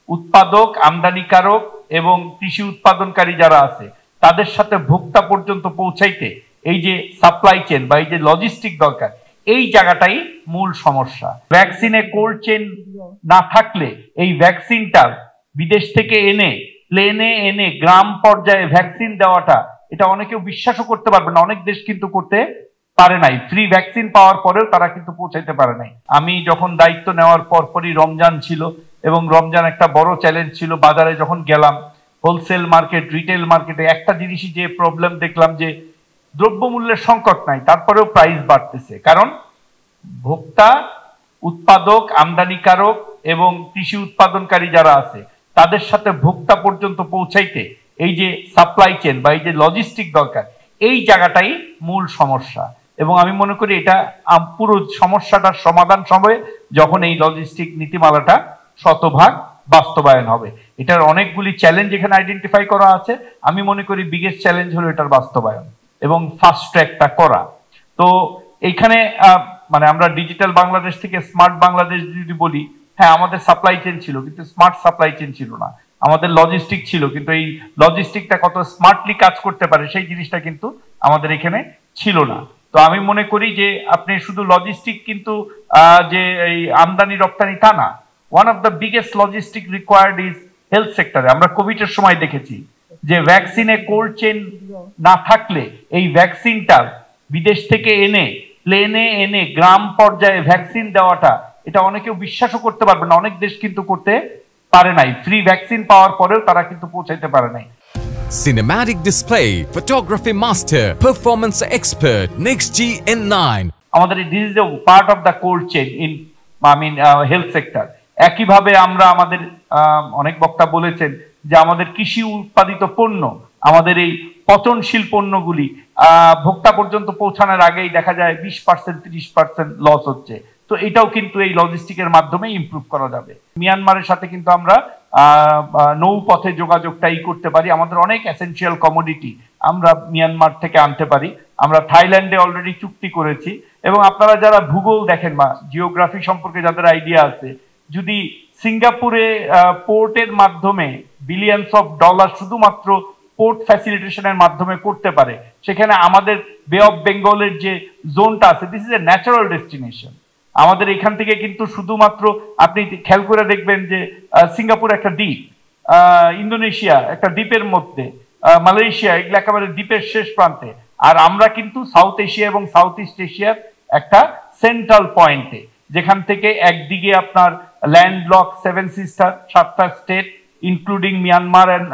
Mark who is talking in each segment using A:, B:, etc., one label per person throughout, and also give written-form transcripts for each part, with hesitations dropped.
A: উৎপাদক, আমদানিকারক এবং কৃষি উৎপাদনকারী যারা আছে তাদের সাথে ভোক্তা পর্যন্ত পৌঁছাইতে এই যে সাপ্লাই চেন বা এই যে লজিস্টিক দরকার, এই জায়গাটাই মূল সমস্যা। ভ্যাকসিনে কোল্ড চেন না থাকলে এই ভ্যাকসিনটা বিদেশ থেকে এনে প্লেনে এনে গ্রাম পর্যায়ে ভ্যাকসিন দেওয়াটা, এটা অনেকেও বিশ্বাসও করতে পারবে না। অনেক দেশ কিন্তু করতে পারে নাই, ফ্রি ভ্যাকসিন পাওয়ার পরেও তারা কিন্তু পৌঁছাইতে পারে নাই। আমি যখন দায়িত্ব নেওয়ার পরপরই রমজান ছিল এবং রমজান একটা বড় চ্যালেঞ্জ ছিল। বাজারে যখন গেলাম, হোলসেল মার্কেট, রিটেল মার্কেটে একটা জিনিসই যে প্রবলেম দেখলাম যে দ্রব্যমূল্যের সংকট নাই, তারপরেও প্রাইস বাড়তেছে। কারণ ভোক্তা, উৎপাদক, আমদানিকারক এবং কৃষি উৎপাদনকারী যারা আছে তাদের সাথে ভোক্তা পর্যন্ত পৌঁছাইতে এই যে সাপ্লাই চেন বা এই যে লজিস্টিক দরকার, এই জায়গাটাই মূল সমস্যা। এবং আমি মনে করি এটা পুরো সমস্যাটার সমাধান হবে যখন এই লজিস্টিক নীতিমালাটা শতভাগ বাস্তবায়ন হবে। এটার অনেকগুলি চ্যালেঞ্জ এখানে আইডেন্টিফাই করা আছে। আমি মনে করি বিগেস্ট চ্যালেঞ্জ হলো এটার বাস্তবায়ন এবং ফাস্ট ট্র্যাকটা করা। তো এইখানে মানে আমরা ডিজিটাল বাংলাদেশ থেকে স্মার্ট বাংলাদেশ যদি বলি, হ্যাঁ আমাদের সাপ্লাই চেন ছিল কিন্তু স্মার্ট সাপ্লাই চেন ছিল না। আমাদের লজিস্টিক ছিল কিন্তু এই লজিস্টিকটা কত স্মার্টলি কাজ করতে পারে সেই জিনিসটা কিন্তু আমাদের এখানে ছিল না। তো আমি মনে করি যে আপনি শুধু লজিস্টিক কিন্তু যে এই আমদানি রপ্তানি তা না, one of the biggest logistic required is health সেক্টরে। আমরা কোভিডের সময় দেখেছি যে ভ্যাকসিনে কোল্ড চেন না থাকলে এই ভ্যাকসিনটা বিদেশ থেকে এনে প্লেনে এনে গ্রাম পর্যায়ে ভ্যাকসিন দেওয়াটা, এটা অনেকেও বিশ্বাসও করতে পারবে না। অনেক দেশ কিন্তু করতে পারে নাই, ফ্রি ভ্যাকসিন পাওয়ার পরেও তারা কিন্তু পৌঁছাইতে পারে নাই।
B: Cinematic display, photography master, performance expert, NextG N9.
A: আমাদের this is a part of the cold chain in health sector. একইভাবে আমরা আমাদের অনেক বক্তা বলেছেন যে আমাদের কৃষি উৎপাদিত পণ্য, আমাদের এই পচনশীল পণ্যগুলি ভোক্তা পর্যন্ত পৌঁছানোর আগেই দেখা যায় 20% 30% লস হচ্ছে। তো এটাও কিন্তু এই লজিস্টিকের মাধ্যমে ইমপ্রুভ করা যাবে। মিয়ানমারের সাথে কিন্তু আমরা নৌপথে যোগাযোগটাই করতে পারি। আমাদের অনেক এসেনশিয়াল কমোডিটি আমরা মিয়ানমার থেকে আনতে পারি। আমরা থাইল্যান্ডে অলরেডি চুক্তি করেছি। এবং আপনারা যারা ভূগোল দেখেন বা জিওগ্রাফি সম্পর্কে যাদের আইডিয়া আছে, যদি সিঙ্গাপুরে পোর্টের মাধ্যমে বিলিয়নস অফ ডলার শুধুমাত্র পোর্ট ফ্যাসিলিটেশনের মাধ্যমে করতে পারে, সেখানে আমাদের বে অফ বেঙ্গলের যে জোনটা আছে, this is a natural destination. আমাদের এখান থেকে কিন্তু শুধুমাত্র আপনি খেয়াল করে দেখবেন যে সিঙ্গাপুর একটা দ্বীপ, ইন্দোনেশিয়া একটা দ্বীপের মধ্যে, মালয়েশিয়া এগুলো একেবারে দ্বীপের শেষ প্রান্তে। আর আমরা কিন্তু সাউথ এশিয়া এবং সাউথ ইস্ট এশিয়ার একটা সেন্ট্রাল পয়েন্টে, যেখান থেকে একদিকে আপনার ল্যান্ডলক 7 সিস্টার 7টা state including Myanmar and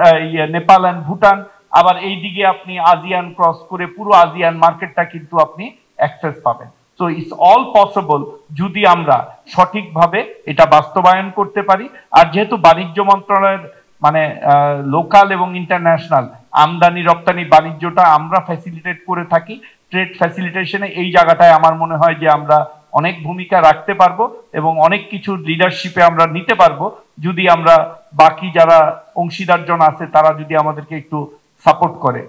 A: Nepal and Bhutan, আবার এইদিকে আপনি আসিয়ান ক্রস করে পুরো আসিয়ান মার্কেটটা কিন্তু আপনি অ্যাক্সেস পাবেন। সো ইটস অল পসিবল যদি আমরা সঠিকভাবে এটা বাস্তবায়ন করতে পারি। আর যেহেতু বাণিজ্য মন্ত্রণালয়ের মানে লোকাল এবং ইন্টারন্যাশনাল আমদানি রপ্তানি বাণিজ্যটা আমরা ফ্যাসিলিটেট করে থাকি, ট্রেড ফ্যাসিলিটেশনে এই জায়গাটায় আমার মনে হয় যে আমরা অনেক ভূমিকা রাখতে পারবো এবং অনেক কিছু লিডারশিপে আমরা নিতে পারবো যদি আমরা বাকি যারা অংশীদারজন আছে তারা যদি আমাদেরকে একটু সাপোর্ট করে।